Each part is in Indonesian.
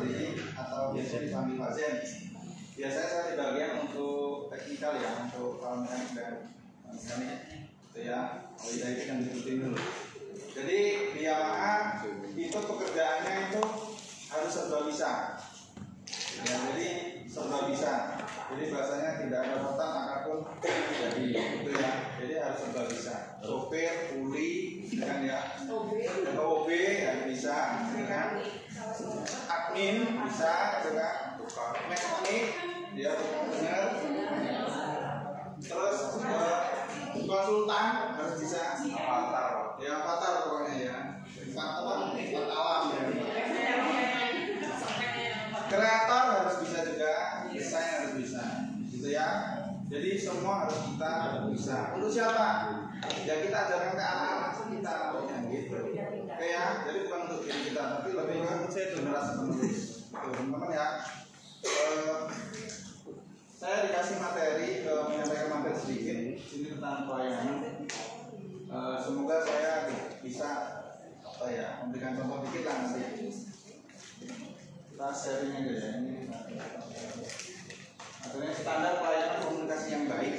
materi atau biasanya dipanggil pasien. Biasanya saya di bagian untuk teknikal ya, untuk mekanik dan mekanik itu ya. Oh iya, itu yang diikutin dulu. Jadi di Yamaha itu pekerjaannya itu harus serba bisa. Ya, jadi serba bisa. Jadi bahasanya tidak ada rotan apapun jadi itu ya. Jadi harus serba bisa. Sopir, kuli, kan ya. OB ya bisa, kan. Admin bisa, kan. Mekanik dia benar. Terus konsultan harus bisa. Avatar. Ya avatar pokoknya ya. Avatar alam ya. Kreator harus bisa juga, desain harus bisa, gitu ya. Jadi semua harus kita bisa. Untuk siapa? Ya kita ajarkan ke anak-anak kita, yang gitu. Oke ya. Jadi bukan untuk diri kita, tapi lebih ke generasi penerus. Teman-teman ya. Saya dikasih materi, menyampaikan materi sedikit. Ini tentang pelayanan. Semoga saya bisa apa ya memberikan contoh dikit lah nanti. Kita sharing aja ya. Ini artinya standar pelayanan komunikasi yang baik.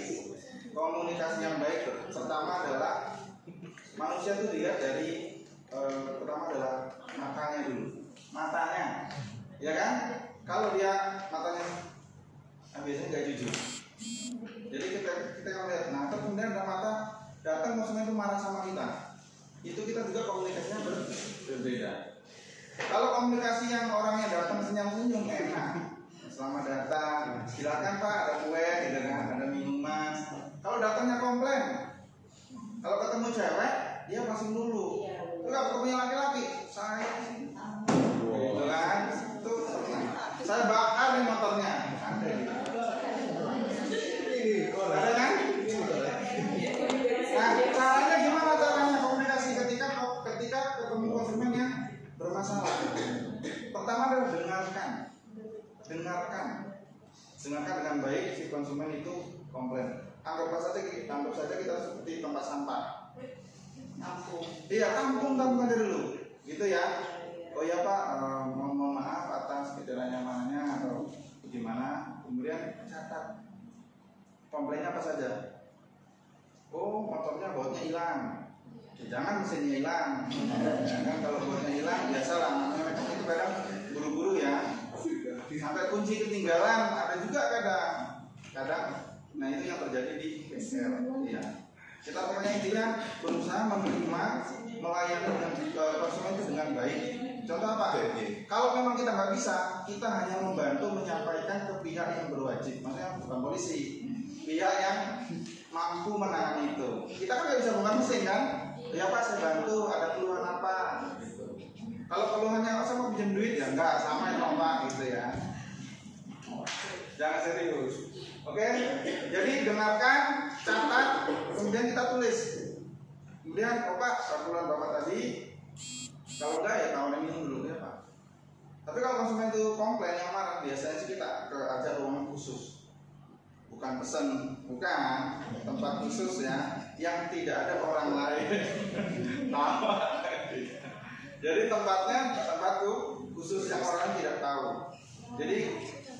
Komunikasi yang baik pertama adalah manusia itu dilihat dari pertama adalah matanya dulu. Matanya, ya kan? Kalau dia matanya biasanya nggak jujur. Jadi kita lihat, nah kemudian ada mata datang maksudnya itu marah sama kita. Itu kita juga komunikasinya berbeda. Kalau komunikasi yang orangnya datang senyum-senyum enak, selamat datang, silakan Pak, ada kue, ada minuman. Kalau datangnya komplain, kalau ketemu cewek dia pasang dulu. Kalau ketemu laki-laki, saya, gitu kan? Itu saya bakar nih motornya. Ada kan? Nah, caranya gimana caranya komunikasi ketika ketemu konsumen yang bermasalah? Pertama adalah dengarkan dengan baik si konsumen itu komplain. Anggap saja kita seperti tempat sampah. Iya, tampung aja dulu, gitu ya. Oh ya Pak, mohon maaf atas ketidaknyamanannya atau gimana. Kemudian catat komplainnya apa saja. Oh, motornya bautnya hilang. Jangan mesinnya hilang. Jangan kalau bautnya hilang, biasalah namanya mekanik itu kadang buru-buru ya. Sampai kunci ketinggalan, ada juga kadang. Nah itu yang terjadi di bengkel. Ya. Kita pokoknya intinya berusaha melayani konsumen itu dengan baik. Contoh apa? Kalau memang kita nggak bisa, kita hanya membantu menyampaikan ke pihak yang berwajib. Maksudnya bukan polisi, pihak yang mampu menangani itu. Kita kan nggak bisa bongkar mesin kan? Ya Pak, saya bantu. Ada keluhan apa? Gitu. Kalau keluhannya saya mau pinjam duit ya enggak, sama ya Pak, gitu ya. Jangan serius. Oke? Jadi dengarkan, catat, kemudian kita tulis. Kemudian, Pak, keluhan Bapak tadi, kalau enggak ya tawarin minum dulu ya Pak. Tapi kalau konsumen itu komplain yang marah, biasanya sih kita ajak ruangan khusus. Bukan pesan, bukan tempat khusus ya, yang tidak ada orang lain. Jadi tempat khusus yang orang tidak tahu. Jadi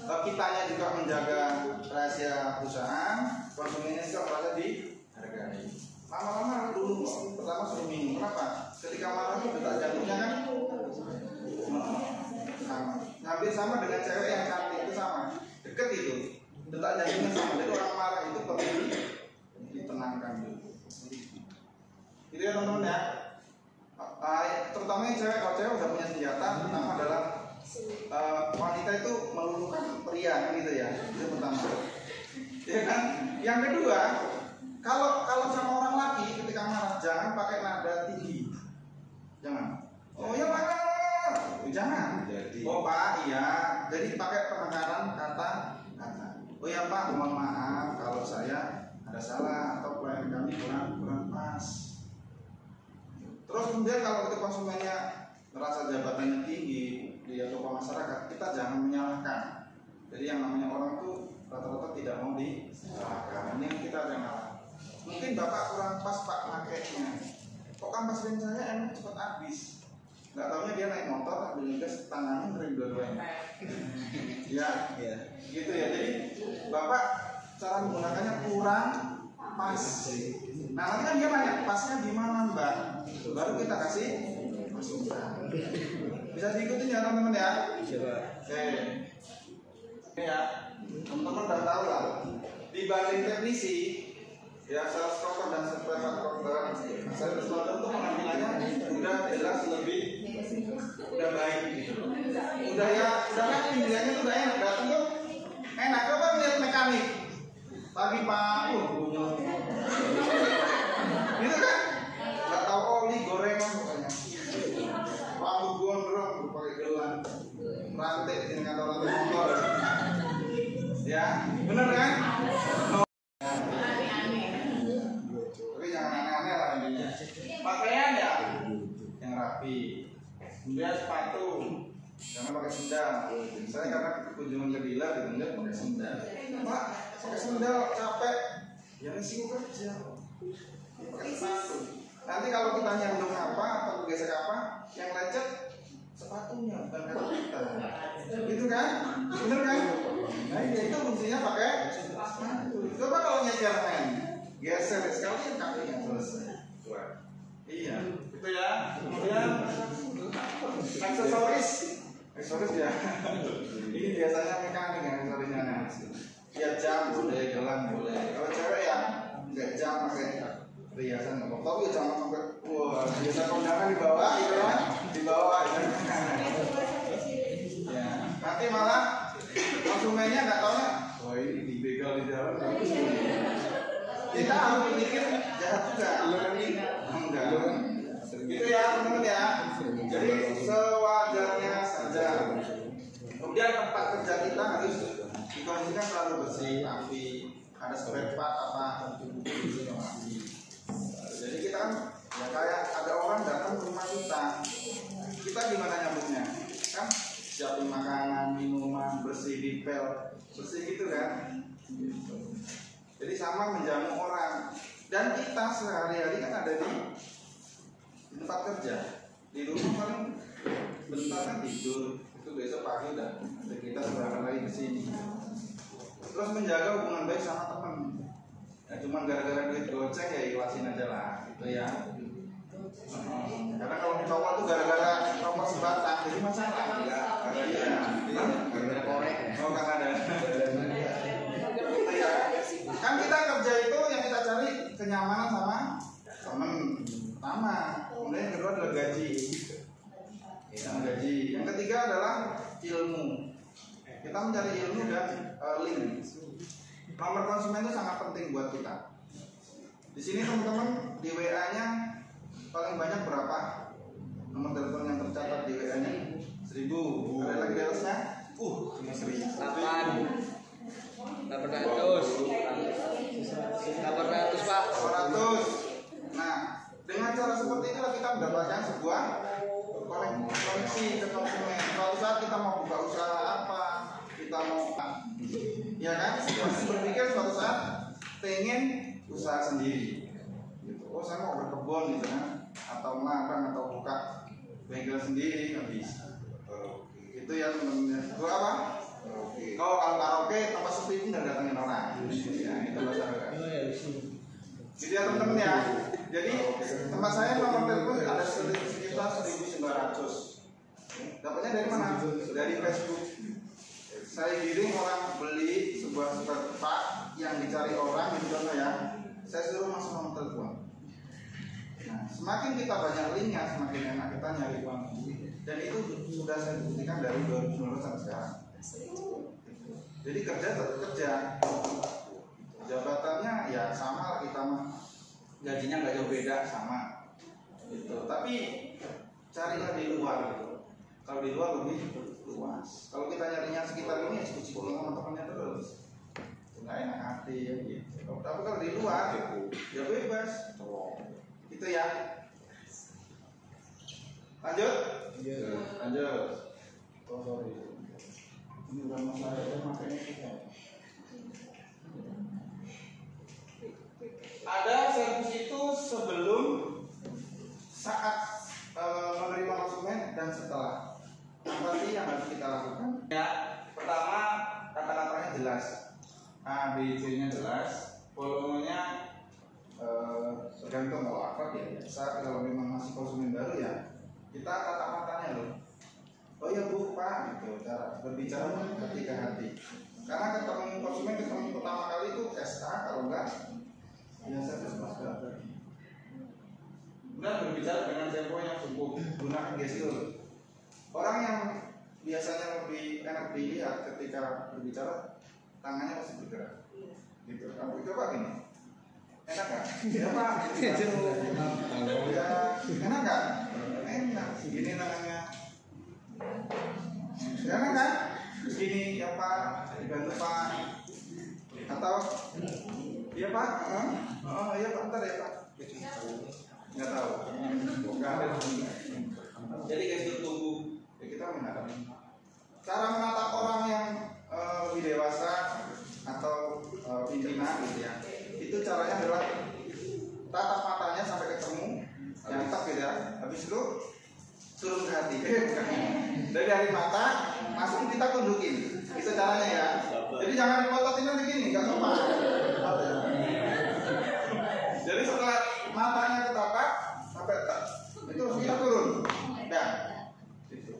kitanya juga menjaga rahasia perusahaan, konsumennya juga merasa dihargai. Lama-lama dulu pertama suruh minum. Kenapa? Ketika marah itu detak jantungnya kan sama. Hampir sama dengan cewek yang cantik itu sama. Deket itu. Detak jantungnya sama. Jadi orang marah itu perlu ditenangkan dulu. Itu ya teman-teman ya. Terutama yang cewek, kalau cewek udah punya senjata, pertama adalah wanita itu meluluhkan pria gitu ya. Itu pertama. Ya kan? Yang kedua, kalau sama orang laki ketika marah jangan pakai nada tinggi. Jangan. Oh ya Pak. Jangan. Oh Pak, iya. Jadi pakai penekanan kata. Oh ya Pak, mohon maaf kalau saya ada salah atau pelayanan kami kurang pas. Terus kemudian kalau itu konsumennya merasa jabatannya tinggi di tokoh masyarakat, kita jangan menyalahkan. Jadi yang namanya orang itu rata-rata tidak mau disalahkan. Ini kita jangan. Mungkin Bapak kurang pas Pak makainya. Kok kampas rem saya emang cepat habis. nggak taunya dia naik motor ambil gas tangannya ngerem dua-duanya. Ya, gitu ya. Jadi bapak cara menggunakannya kurang pas. Nah nanti kan dia nanya pasnya di mana mbak, baru kita kasih masukan. Bisa diikutin ya teman-teman ya. Oke. Ini ya, teman-teman udah tahu lah. Dibanding teknisi, ya sales broker dan spare broker, sales broker itu pengambilannya udah jelas lebih, udah baik gitu. Udah kan pilihannya tuh udah enak, datang tuh enak. Coba lihat mekanik pagi pak, gitu kan? Nggak tahu oli gorengan pokoknya. Rambut gondrong pakai gelang, rantai dengan rantai motor. Ya, bener kan? Tapi jangan aneh-aneh lah intinya. Pakaian ya yang rapi. Kemudian sepatu, jangan pakai sendal. Saya karena kunjungan ke dealer ditunjuk pakai sendal. Pak, pakai sendal capek. Ya risiko kerja. Pakai sepatu. Nanti kalau kita nyandung apa atau gesek apa, yang lecet sepatunya bukan kaki kita. Gitu kan? Bener kan? Nah itu fungsinya pakai sepatu. Coba kalau nyetir main, geser sekali kakinya selesai. Iya, itu ya. Kemudian aksesoris ya. Ini biasanya mekanik yang aksesorisnya. Ya jam boleh, gelang boleh. Kalau cewek ya nggak jam pakai perhiasan nggak apa-apa. Tapi jangan sampai wah biasa kondangan di bawah, gitu kan? Di bawah. Ya, nanti malah konsumennya nggak tahu oh ini dibegal di dalam. Kita harus berpikir jahat juga. Enggak. Gitu ya teman-teman ya. Jadi sewajarnya saja. Kemudian tempat kerja kita harus dikondisikan selalu bersih, rapi. Ada spare part apa rapi. Jadi kita kan ya kayak ada orang datang ke rumah kita gimana nyambutnya? Kan siapin makanan, minuman, bersih dipel, bersih gitu kan? Jadi sama menjamu orang. Dan kita sehari-hari kan ada di tempat kerja. Di rumah paling bentar kan tidur. Itu besok pagi udah kita seberapa lagi ke sini. Terus menjaga hubungan baik sama teman. Ya cuma gara-gara duit goceng ya ikhlasin aja lah, gitu ya. Karena kalau cowok tuh gara-gara nomor sebatang jadi masalah. Gara-gara korek. Oh kan ada. Kan kita kerja itu yang kita cari kenyamanan sama teman pertama. Kemudian yang kedua adalah gaji. Yang ketiga adalah ilmu. Kita mencari ilmu dan link. Nomor konsumen itu sangat penting buat kita. Di sini teman-teman di WA-nya paling banyak berapa? Nomor telepon yang tercatat di WA-nya 1000. Ada lagi di atasnya? 800. 800 Pak. 400. Nah, dengan cara seperti itulah kita mendapatkan sebuah koneksi ke konsumen. Kalau saat kita mau buka usaha apa, kita mau ya kan, masih berpikir suatu saat pengen usaha sendiri gitu. Oh saya mau berkebun gitu kan, atau makan atau buka bengkel sendiri nggak bisa. Itu ya teman-teman. Itu apa? Kalau karaoke tempat sepi pun nggak datangin orang. Ya itu masalah. Jadi ya teman-teman ya. Jadi tempat saya nomor telepon ada sekitar 1.900. Dapatnya dari mana? Dari Facebook. Saya giring orang beli sebuah spare part yang dicari orang, gitu contoh ya. Saya suruh masuk nomor telepon. Nah, semakin kita banyak linknya, semakin enak kita nyari uang. Dan itu sudah saya buktikan dari 2019 sampai sekarang. Jadi kerja tetap kerja. Jabatannya ya sama lah kita mah. Gajinya nggak jauh beda sama. Gitu. Tapi carilah di luar gitu. Kalau di luar lebih luas. Kalau kita nyarinya sekitar ini ya cukup sama temannya terus. Nggak enak hati ya gitu. Tapi kalau di luar ya bebas. Itu ya. Lanjut? Lanjut. Oh sorry. Ini udah masalahnya makanya kita. Ada servis itu sebelum saat menerima konsumen dan setelah. Apa sih yang harus kita lakukan? Ya, pertama kata-katanya jelas, A, B, C nya jelas, volumenya tergantung kalau akrab ya biasa, kalau memang masih konsumen baru ya kita tatap matanya loh. Oh ya Bu, Pak, gitu, cara berbicara hati ke hati. Karena ketemu konsumen ketemu pertama kali itu SA, kalau enggak biasa pas-pas. Kemudian berbicara dengan tempo yang sungguh, gunakan gestur. Orang yang biasanya lebih enak dilihat ketika berbicara, tangannya pasti bergerak. Gitu. Kamu coba gini. Enak nggak? Ya Pak. Ya, enak nggak? Enak. Gini namanya. Enak kan? Gini ya Pak, dibantu Pak. Atau iya Pak. Oh iya Pak, bentar ya Pak. Nggak tahu. Nggak ada. Jadi gestur tubuh ya kita menatap. Cara menatap orang yang lebih dewasa atau pimpinan gitu ya, itu caranya adalah tatap matanya sampai ketemu, nyantap gitu ya. Habis itu turun ke hati. Dari mata langsung kita tunjukin. Itu caranya ya. Jadi jangan dipototin nanti gini, nggak sopan. Jadi setelah matanya ketatap sampai itu kita turun. Dan itu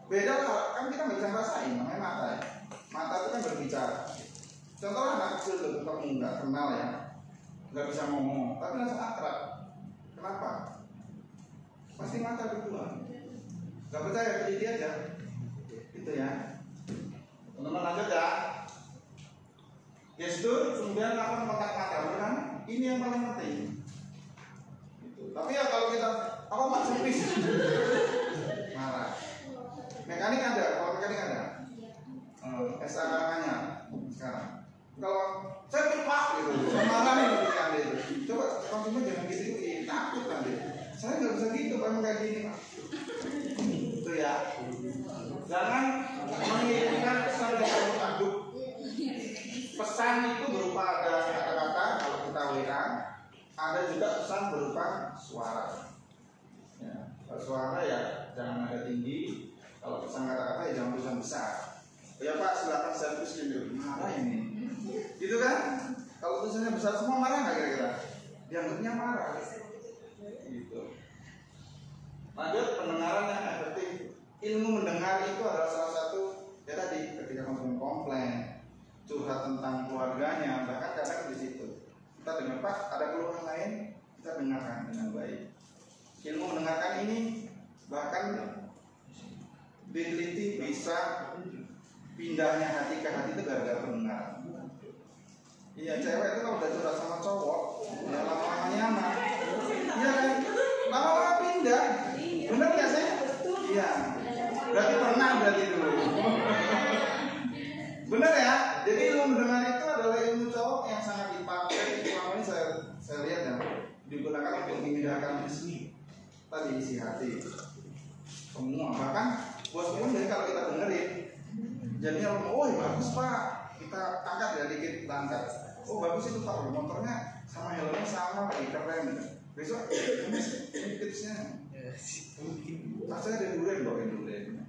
beda kan kita nggak bisa ngerasain namanya mata ya. Mata itu kan berbicara. Contoh anak kecil tuh ketemu nggak kenal ya, nggak bisa ngomong, tapi langsung akrab. Kenapa? Pasti mata berdua. Nggak percaya, teliti aja. Itu ya. Teman-teman lanjut ya. Gestur kemudian lakukan kontak mata, kan? Ini yang paling penting. Gitu. Tapi ya kalau kita apa mak servis marah. Mekanik ada, kalau mekanik ada. SA karangannya sekarang. Kalau saya lupa gitu, saya marah nih ketika itu. Coba konsumen jangan gitu, takut nanti. Saya nggak bisa gitu, kalau kayak gini Pak. Itu ya. Jangan mengirimkan pesan yang aduk. Pesan itu berupa ada kata-kata kalau kita WA, ada juga pesan berupa suara. Ya, kalau suara ya jangan ada tinggi. Kalau pesan kata-kata ya jangan tulisan besar. Ya Pak, silakan servis dulu. Marah ini, gitu kan? Kalau tulisannya besar semua marah nggak kira-kira? Dianggapnya marah. Gitu. Lanjut, pendengaran yang efektif. Ilmu mendengar itu adalah salah satu ya tadi ketika konsumen komplain, curhat tentang keluarganya, bahkan kadang di situ kita dengar Pak ada keluhan lain, kita dengarkan dengan baik. Ilmu mendengarkan ini bahkan diteliti bisa pindahnya hati ke hati itu gara-gara pendengaran. Iya, cewek itu kalau udah curhat sama cowok, ya lama-lama nyaman. Iya kan? Lama-lama pindah. Bener nggak sih? Iya. Berarti pernah berarti dulu. Bener ya? Jadi ilmu mendengar itu adalah ilmu cowok yang sangat dipakai. Selama ini saya lihat ya, digunakan untuk memindahkan tadi isi hati. Semua, bahkan bos pun jadi kalau kita dengerin jadinya oh bagus Pak, kita angkat ya dikit, kita angkat. Oh bagus itu Pak, motornya sama helmnya sama, lagi keren. Besok ini tipsnya. Saya ada durian loh, durian.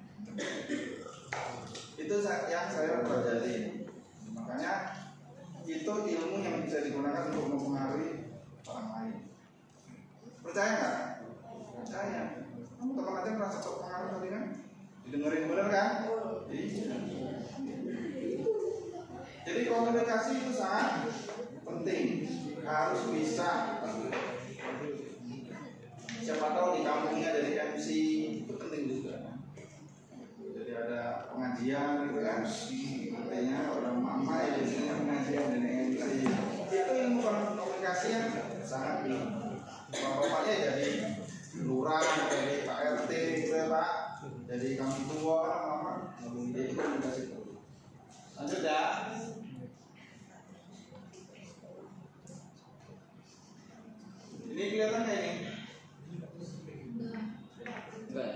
Itu yang saya pelajari. Makanya itu ilmu yang bisa digunakan untuk mempengaruhi orang lain. Percaya nggak? Percaya. Kamu teman aja merasa terpengaruh tadi kan? Didengerin bener kan? Iya. Jadi komunikasi itu sangat penting, harus bisa. Siapa tahu di kampungnya dari MC itu penting juga. Jadi ada pengajian gitu kan? Artinya orang mama ya biasanya pengajian dari MC. Itu ilmu komunikasi yang sangat penting. Bapaknya jadi lurah, jadi Pak RT gitu ya Pak. Jadi kami tua mama, jadi komunikasi itu. Lanjut ya. Ini kelihatan nggak ini? Enggak.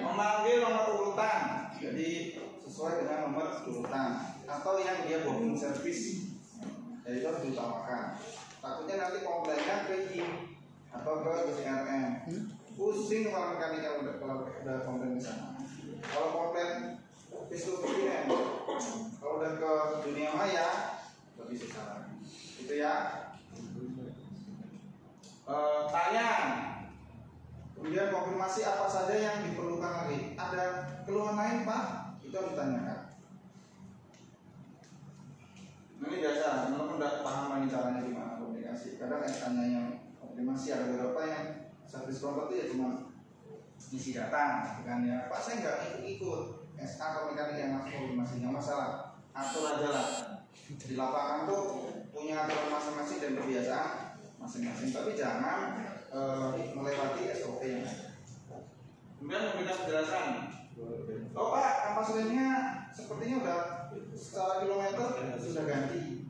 Memanggil nomor urutan, jadi sesuai dengan nomor urutan atau yang dia booking service, jadi itu harus diutamakan. Takutnya nanti komplainnya ke IM atau ke CRM. pusing kepala mekanikal kalau udah komplain di sana. Kalau komplain piston turbin, kalau udah ke dunia maya lebih susah lagi. Itu ya. Tanya. Kemudian konfirmasi apa saja yang diperlukan lagi. Ada keluhan lain Pak? Itu harus ditanyakan. Nah, ini biasa, teman-teman udah paham ini caranya gimana komunikasi. Kadang tanya yang konfirmasi ada beberapa yang service property ya cuma isi data, kan ya. Pak saya nggak ikut SA atau mekanik yang langsung konfirmasi, nggak masalah. Atur aja lah. Di lapangan tuh punya aturan masing-masing dan kebiasaan masing-masing. Tapi jangan melewati SOP yang ada. Kemudian memberikan penjelasan. Oh Pak, kampas remnya sepertinya udah secara kilometer sudah ganti.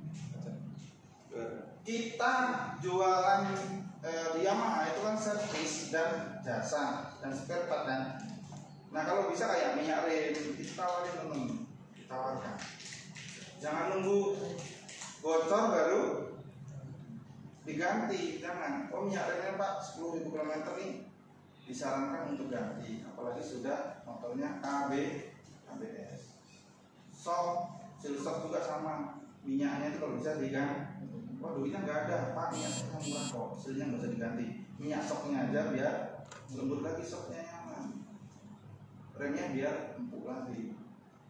Kita jualan di Yamaha itu kan servis dan jasa dan spare part dan. Nah kalau bisa kayak minyak rem ditawarin teman, ditawarkan. Jangan nunggu bocor baru diganti, jangan. Oh minyak remnya Pak 10.000 km nih disarankan untuk ganti, apalagi sudah motornya ABS. Silsok juga sama, minyaknya itu kalau bisa diganti. Wah duitnya nggak ada, Pak minyak soknya murah kok, silnya nggak usah diganti. Minyak soknya aja biar lembut lagi, soknya nyaman, remnya biar empuk lagi.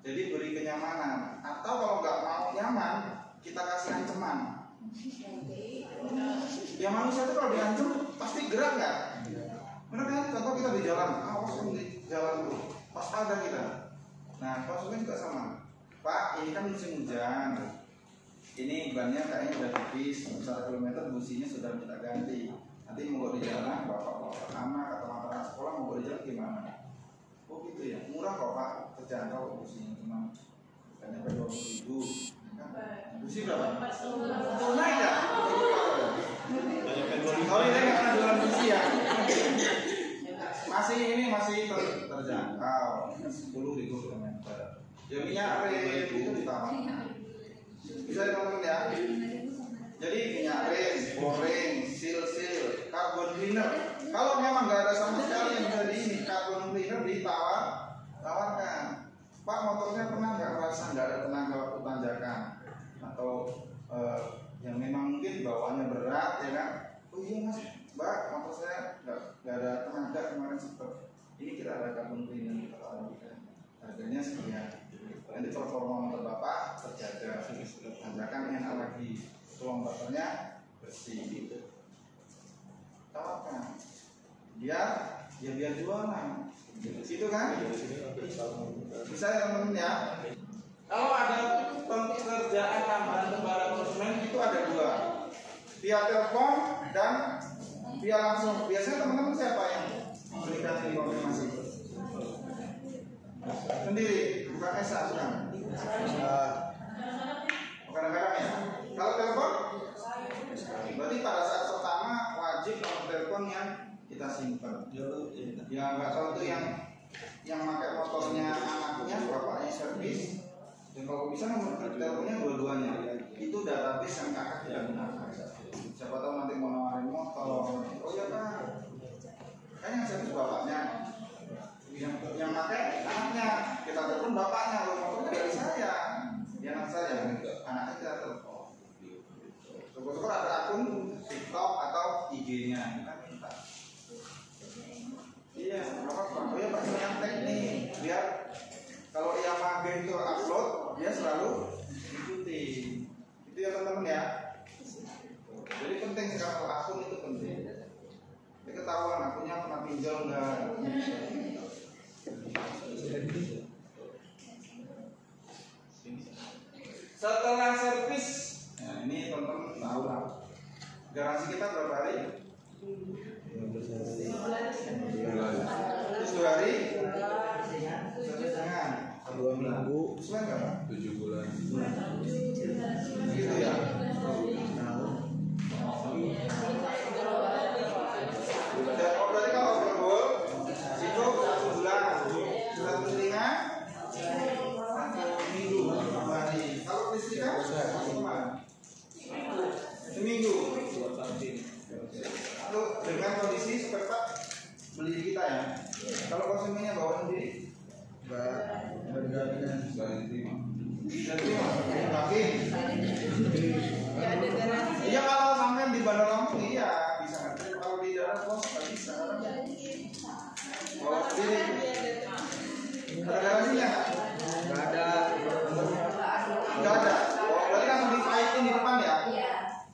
Jadi beri kenyamanan. Atau kalau nggak mau nyaman, kita kasih ancaman. Ya manusia itu kalau diancam pasti gerak nggak? Benar kan? Contoh kita di jalan, awas di jalan tuh, pas ada kita. Nah konsumen juga sama. Pak, ini kan musim hujan. Ini bannya kayaknya udah tipis, secara kilometer businya sudah kita ganti. Nanti mau di jalan, bapak-bapak anak atau anak sekolah mau di jalan gimana? Oh gitu ya, murah kok Pak, terjangkau businya cuma hanya 20.000. Busi berapa? Naik ya? Sorry saya nggak pernah jualan busi ya. Masih terjangkau 10.000 km. Ya minyak rem itu ditawarkan. Bisa teman-teman ya. Jadi minyak rem, boring, seal, carbon cleaner. Kalau memang nggak ada sama sekali yang bisa di carbon cleaner ditawarkan. Pak motornya pernah nggak merasa nggak ada tenaga waktu tanjakan atau yang memang mungkin bawaannya berat ya kan? Oh iya Mas, Mbak motor saya nggak ada tenaga kemarin sempat. Ini kita ada carbon cleaner kita tawarkan. Harganya sekian. Nanti performa motor Bapak terjaga, tanjakan enak lagi, tuang motornya bersih gitu. Tawarkan. Biar jualan. Gitu kan? Bisa ya teman-teman ya. Kalau ada pekerjaan tambahan kepada konsumen itu ada dua, via telepon dan via langsung. Biasanya teman-teman siapa yang memberikan informasi? Sendiri, bukan Esa sekarang. Kadang-kadang ya. Kalau telepon, berarti pada saat pertama wajib nomor telepon yang kita simpan. Ya nggak tahu tuh yang pakai motornya anaknya, bapaknya servis. Dan kalau bisa nomor teleponnya dua-duanya. Itu database yang kakak tidak gunakan. Siapa tahu nanti mau nawarin motor. Oh ya Pak, kan yang servis bapaknya. Yang pakai anaknya, kita telepon bapaknya, kalau motornya dari saya, dia anak saya, anaknya kita telepon. Syukur-syukur ada akun TikTok atau IG-nya, kita minta. Iya, apa-apa. Oh ya Pak silakan tag nih, biar kalau yang magang itu upload, dia selalu ikuti. Itu ya teman-teman ya. Jadi penting sekali akun itu penting. Jadi ketahuan akunnya pernah pinjol enggak. Setelah servis, nah ini teman-teman tahu lah. Garansi kita berapa hari? 2 hari. Setengah. 2 minggu. Sesuai nggak Pak? 7 bulan. Gitu ya. beli di kita ya. Kalau konsumennya bawa sendiri, nggak diterima. Yakin? Iya, kalau sampai di Bandar Lampung iya bisa. Kalau di daerah pos nggak bisa. Bawa sendiri. Ada garansinya? Nggak ada. Nggak ada. Oh, berarti langsung dipaitin di depan ya?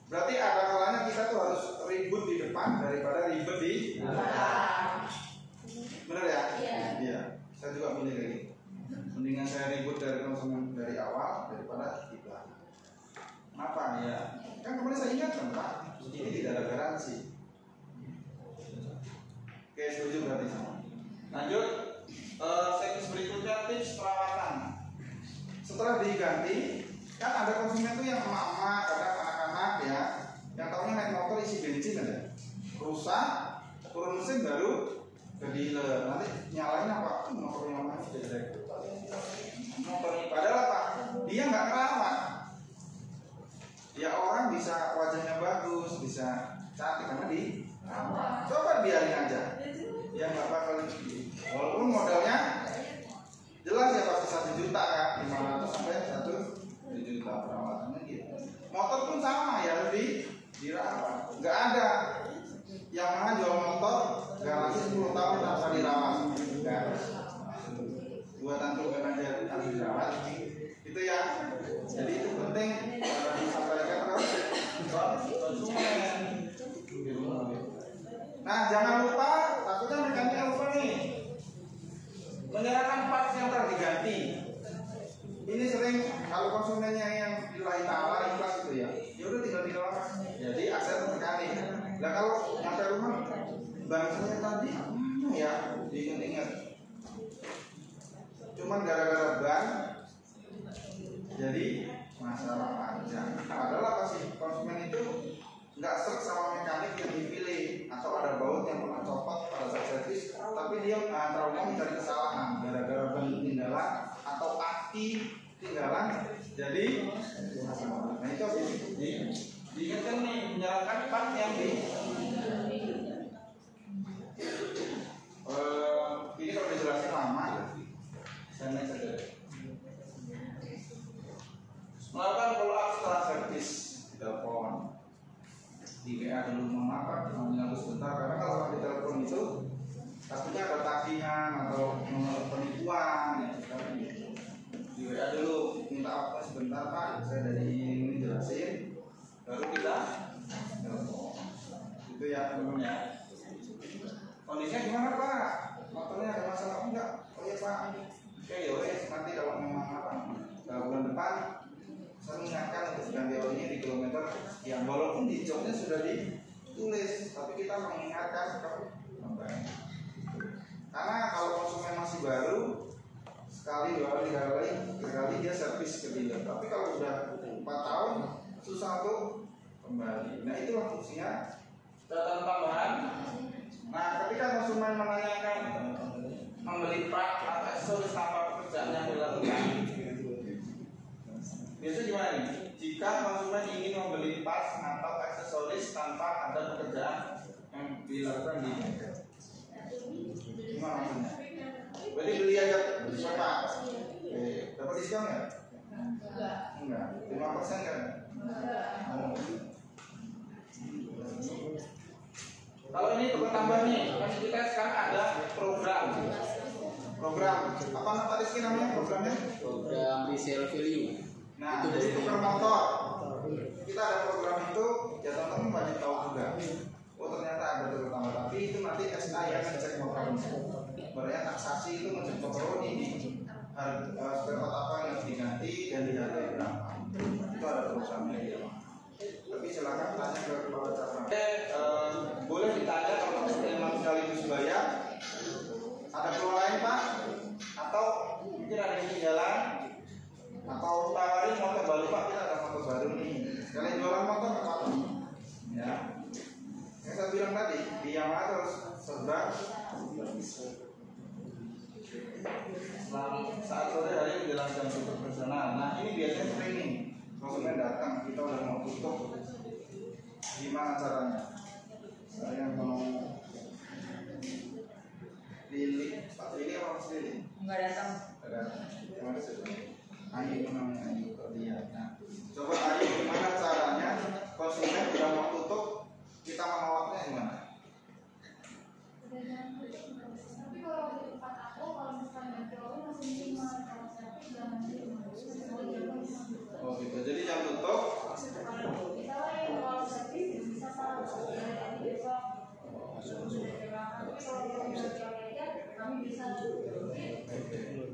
Berarti ada kalanya kita tuh harus ribut di depan daripada ribet di belakang. Benar ya? Iya. Saya juga milih kayak gitu. Mendingan saya ribut dari konsumen dari awal daripada di belakang. Kenapa ya? Kan kemarin saya ingatkan Pak, ini tidak ada garansi. Oke, setuju berarti sama. Lanjut, seksi berikutnya tips perawatan. Setelah diganti, kan ada konsumen tuh yang emak-emak, kadang anak-anak ya, yang tahunya naik motor isi bensin aja, rusak, turun mesin baru ke dealer. Nanti nyalain apa? Motor yang mana jelek. Motor padahal apa? Dia nggak kerawat. Ya orang bisa wajahnya bagus, bisa cantik karena di coba biarin aja. Ya nggak bakal. Walaupun modalnya jelas ya pasti 1 juta kan, 500 sampai 1 juta perawatannya gitu. Motor pun sama ya, lebih dirawat. Nggak ada yang mana jual motor garansi 10 tahun tanpa dirawat. Nggak ada. Buat antukan aja harus dirawat. Itu ya. Jadi itu penting disampaikan ke konsumen. Nah, jangan lupa, takutnya mekaniknya lupa nih, menyerahkan parts yang telah diganti. Ini sering kalau konsumennya yang lillahi ta'ala ikhlas itu ya, udah tinggal dilepas. Jadi aset mekanik. Nah kalau nyampe rumah, bang saya tadi ya diingat-ingat. Cuman gara-gara ban jadi masalah panjang. Adalah pasti konsumen itu nggak serak sama mekanik yang dipilih, atau ada baut yang pernah copot pada saat servis, tapi dia trauma mencari kesalahan gara-gara ban ketinggalan atau aki ketinggalan. Jadi nah itu harus diingatkan nih, menyerahkan part yang di ini kalau dijelasin lama ya. Saya saja. Melakukan follow up setelah servis di telepon, di WA dulu, mengapa menunggu sebentar, karena kalau di telepon itu takutnya ada tagihan atau penipuan ya. Di WA dulu, minta apa sebentar Pak, saya dari ini jelasin, baru kita telepon. Itu ya teman-teman ya. Kondisinya gimana Pak? Motornya ada masalah enggak? Oh iya Pak. Oke yowes, nanti kalau memang apa bulan depan saya mengingatkan untuk ganti olinya di kilometer yang walaupun di jobnya sudah ditulis, tapi kita mengingatkan karena kalau konsumen masih baru, sekali, 2 kali, 3 kali dia servis ke dealer. Tapi kalau udah 4 tahun susah untuk kembali. Nah itulah fungsinya catatan tambahan. Nah ketika konsumen menanyakan membeli part atau aksesoris tanpa pekerjaan yang dilakukan, biasanya gimana nih? Jika konsumen ingin membeli parts atau aksesoris tanpa ada pekerjaan yang dilakukan di gimana maksudnya? Berarti beli aja berapa? Dapat diskon nggak? Enggak. 5% kan? Kalau ini untuk tambah nih, kan kita sekarang ada program apa nama Rizky namanya programnya? Program resale value. Nah, itu jadi tukar motor. Kita ada program itu, ya teman-teman wajib tahu juga. Oh ternyata ada tukar tambah, tapi itu nanti SK yang ngecek motor. Sebenarnya taksasi itu ngecek motor ini spare part apa yang harus diganti dan dihargai berapa. Itu ada programnya ya. Tapi silakan tanya ke kepala cabang. Boleh ditanya kalau memang sekaligus bayar. Ada keluar lain Pak? Atau mungkin ada yang ketinggalan? Atau tawarin motor baru Pak, kita ada motor baru nih. Kalian jualan motor nggak apa-apa ya. Yang saya bilang tadi, di Yamaha terus serba saat sore hari menjelaskan untuk personal. Nah ini biasanya training, konsumen datang, kita udah mau tutup, gimana caranya? Saya mau Ayu namanya Ayu. Lihat. Nah, coba Ayu gimana caranya konsumen udah mau tutup kita menolaknya gimana? Tapi kalau di tempat aku, kalau misalnya jualnya masih minimal, kalau saya jangan Oh gitu. Jadi jam tutup. kita lain kalau servis bisa salah jadi besok. Tapi kalau kita bisa aja, kami bisa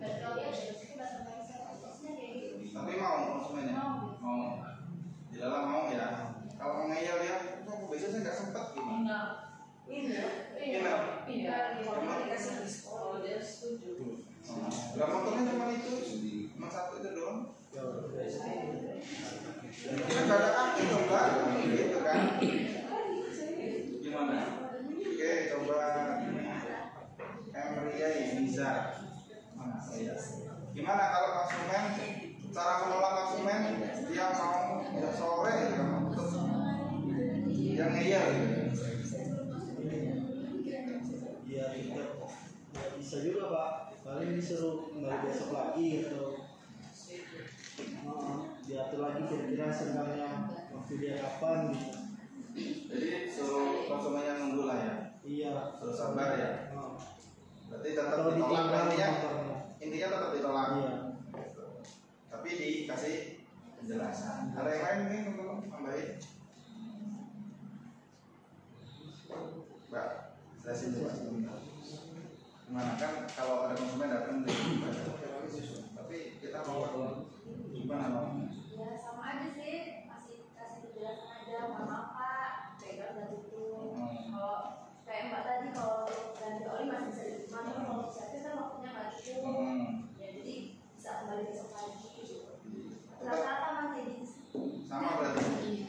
dan kalau ya itu bahasa bahasa prosesnya kayak gitu. Tapi mau konsumennya? Mau. Di dalam mau ya. Kalau ngeyel ya, kok biasanya nggak sempet gimana? Kalau dikasih diskon, dia setuju. Lah motornya cuma itu, cuma satu itu doang. Kita nggak ada kaki dong kan, gitu kan? Gimana? Oke, coba Emria bisa. Ya. Gimana kalau konsumen? Cara menolak konsumen dia mau ya sore gitu kan? Yang ngeyel gitu. Ya bisa juga Pak, paling disuruh kembali besok lagi atau diatur lagi kira-kira sengkangnya waktu dia kapan gitu. Jadi suruh konsumennya nunggu lah ya. Iya. Suruh sabar ya. Berarti tetap Atau ditolak ditinggal intinya. motornya. Intinya tetap ditolak. Iya. Tapi dikasih penjelasan. Ada yang lain mungkin untuk tambahin? Mbak, saya sini Pak. Gimana kan kalau ada konsumen datang tapi kita mau gimana mau? Ya sama aja sih, kasih penjelasan aja, maaf Pak, bengkel udah tutup. Kalau kayak Mbak tadi kalau ganti oli masih bisa diterima, tapi kalau servis kan waktunya nggak cukup. Ya jadi bisa kembali besok lagi. Rata-rata masih di Sama berarti.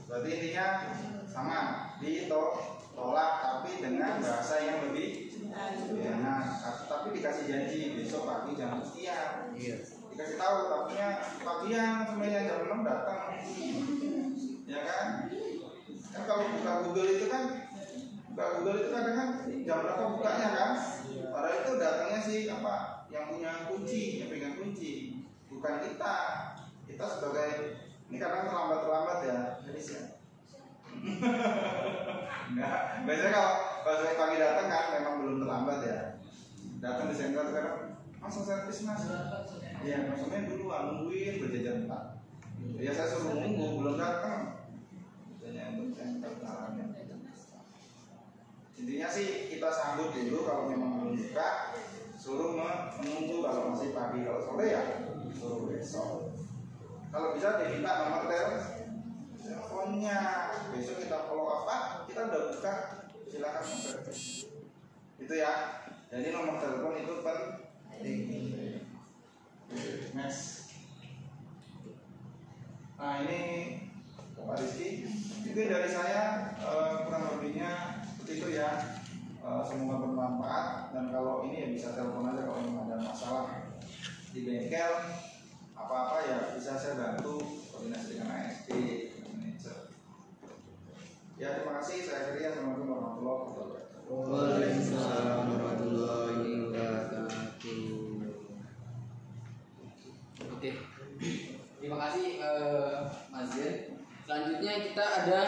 Berarti intinya sama, ditolak tapi dengan bahasa yang lebih enak. Tapi dikasih janji besok pagi jam sekian. Dikasih tahu pagian semuanya jam 6 datang. Ya kan? Kan kalau buka Google itu kan kadang kan jam berapa bukanya kan? Padahal itu datangnya sih apa? Yang punya kunci, yang pegang kunci, bukan kita. Kita sebagai ini kadang terlambat ya, jadi sih. Enggak, biasanya kalau saya pagi datang kan memang belum terlambat ya. Datang di sengkel sekarang langsung servis mas. Iya, maksudnya dulu nungguin berjajan Pak. Ya saya suruh nunggu belum datang. Biasanya untuk sengkel caranya. Intinya sih kita sambut dulu kalau memang belum buka, suruh menunggu kalau masih pagi, kalau sore ya suruh besok. Kalau bisa diminta nomor teleponnya, besok kita follow apa, kita udah buka, silakan servis. Itu ya. Jadi nomor telepon itu penting. Mas. Nah ini Pak Rizky, itu dari saya kurang lebihnya seperti itu ya. Semoga bermanfaat dan kalau ini ya bisa telepon aja kalau memang ada masalah di bengkel apa-apa ya bisa saya bantu koordinasi dengan ASD, manajer. Ya terima kasih, saya akhiri. Assalamualaikum warahmatullahi wabarakatuh. Waalaikumsalam warahmatullahi wabarakatuh. Oke, terima kasih Mas Zen. Selanjutnya kita ada